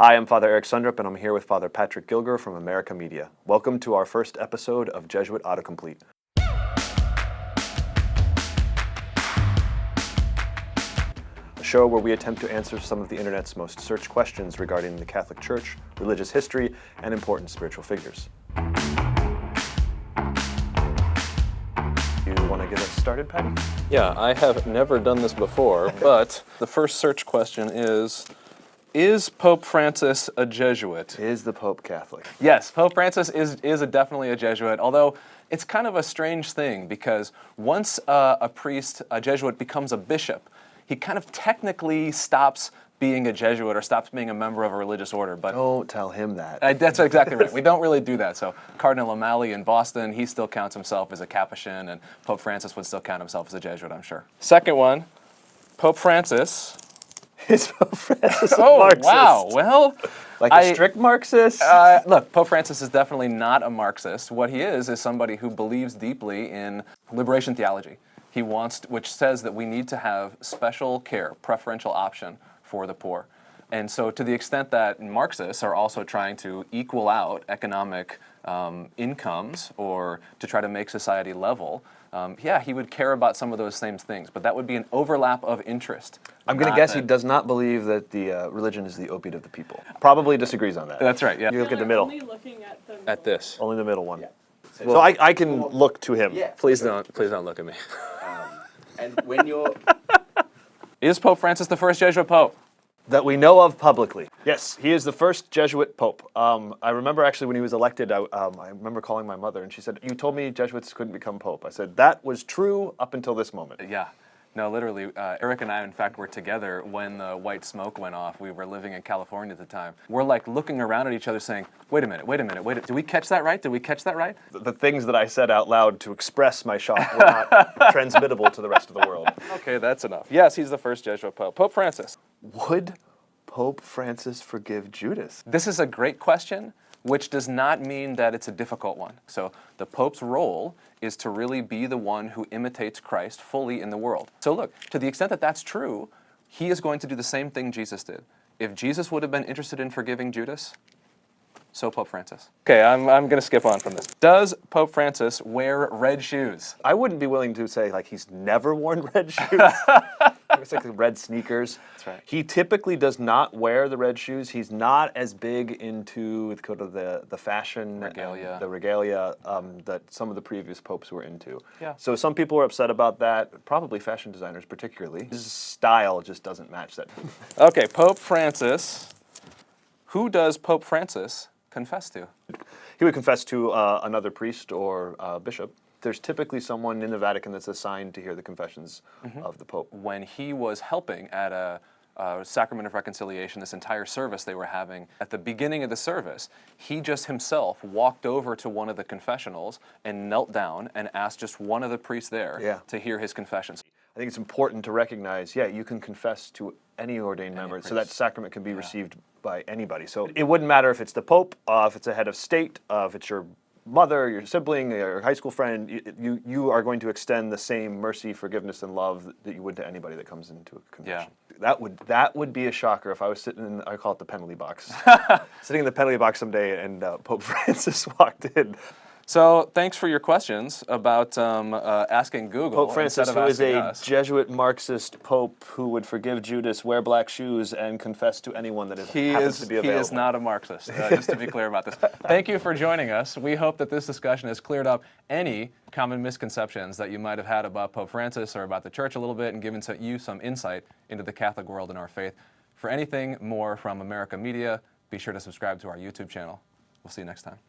Hi, I'm Father Eric Sundrup, and I'm here with Father Patrick Gilger from America Media. Welcome to our first episode of Jesuit Autocomplete. A show where we attempt to answer some of the internet's most searched questions regarding the Catholic Church, religious history, and important spiritual figures. You want to get us started, Patty? Yeah, I have never done this before, but the first search question is Pope Francis a Jesuit? Is the Pope Catholic? Yes, Pope Francis is definitely a Jesuit, although it's kind of a strange thing because once a priest, a Jesuit, becomes a bishop, he kind of technically stops being a Jesuit or stops being a member of a religious order. But Don't tell him that. that's exactly right. We don't really do that. So Cardinal O'Malley in Boston, he still counts himself as a Capuchin, and Pope Francis would still count himself as a Jesuit, I'm sure. Second one, Pope Francis. Is Pope Francis a Marxist? Wow. Well, Like a strict Marxist? look, Pope Francis is definitely not a Marxist. What he is somebody who believes deeply in liberation theology. He wants, which says that we need to have special care, preferential option for the poor. And so to the extent that Marxists are also trying to equal out economic incomes or to try to make society level, he would care about some of those same things, but that would be an overlap of interest. I'm going to guess he does not believe that the religion is the opiate of the people. Probably disagrees on that. That's right, yeah. You look at the middle. Only looking at the At this. Only the middle one. So I can look to him. Yeah. Please don't look at me. And when you're Is Pope Francis the first Jesuit pope? That we know of publicly. Yes, he is the first Jesuit pope. I remember actually when he was elected, I remember calling my mother and she said, "You told me Jesuits couldn't become pope." I said, "That was true up until this moment." Yeah. No, literally, Eric and I, in fact, were together when the white smoke went off. We were living in California at the time. We're like looking around at each other saying, wait a minute, did we catch that right? Did we catch that right? The things that I said out loud to express my shock were not transmittable to the rest of the world. Okay, that's enough. Yes, he's the first Jesuit pope. Pope Francis. Would Pope Francis forgive Judas? This is a great question, which does not mean that it's a difficult one. So the Pope's role is to really be the one who imitates Christ fully in the world. So look, to the extent that that's true, he is going to do the same thing Jesus did. If Jesus would have been interested in forgiving Judas, so Pope Francis. Okay, I'm going to skip on from this. Does Pope Francis wear red shoes? I wouldn't be willing to say like he's never worn red shoes. It's like the red sneakers. That's right. He typically does not wear the red shoes. He's not as big into the fashion, Regalia. the regalia that some of the previous popes were into. Yeah. So some people are upset about that, probably fashion designers particularly. His style just doesn't match that. Okay, Pope Francis. Who does Pope Francis confess to? He would confess to another priest or bishop. There's typically someone in the Vatican that's assigned to hear the confessions of the Pope. When he was helping at a Sacrament of Reconciliation, this entire service they were having, at the beginning of the service, he just himself walked over to one of the confessionals and knelt down and asked just one of the priests there to hear his confessions. I think it's important to recognize, you can confess to any ordained member, so that sacrament can be received by anybody. So it wouldn't matter if it's the Pope, if it's a head of state, if it's your mother, your sibling, your high school friend, you are going to extend the same mercy, forgiveness, and love that you would to anybody that comes into a confession. That would be a shocker if I was sitting in, I call it the penalty box, sitting in the penalty box someday and Pope Francis walked in. So thanks for your questions about asking Google. Pope Francis, instead who of is a asking us. Jesuit Marxist pope who would forgive Judas, wear black shoes, and confess to anyone that happens to be available. He is not a Marxist, just to be clear about this. Thank you for joining us. We hope that this discussion has cleared up any common misconceptions that you might have had about Pope Francis or about the Church a little bit and given you some insight into the Catholic world and our faith. For anything more from America Media, be sure to subscribe to our YouTube channel. We'll see you next time.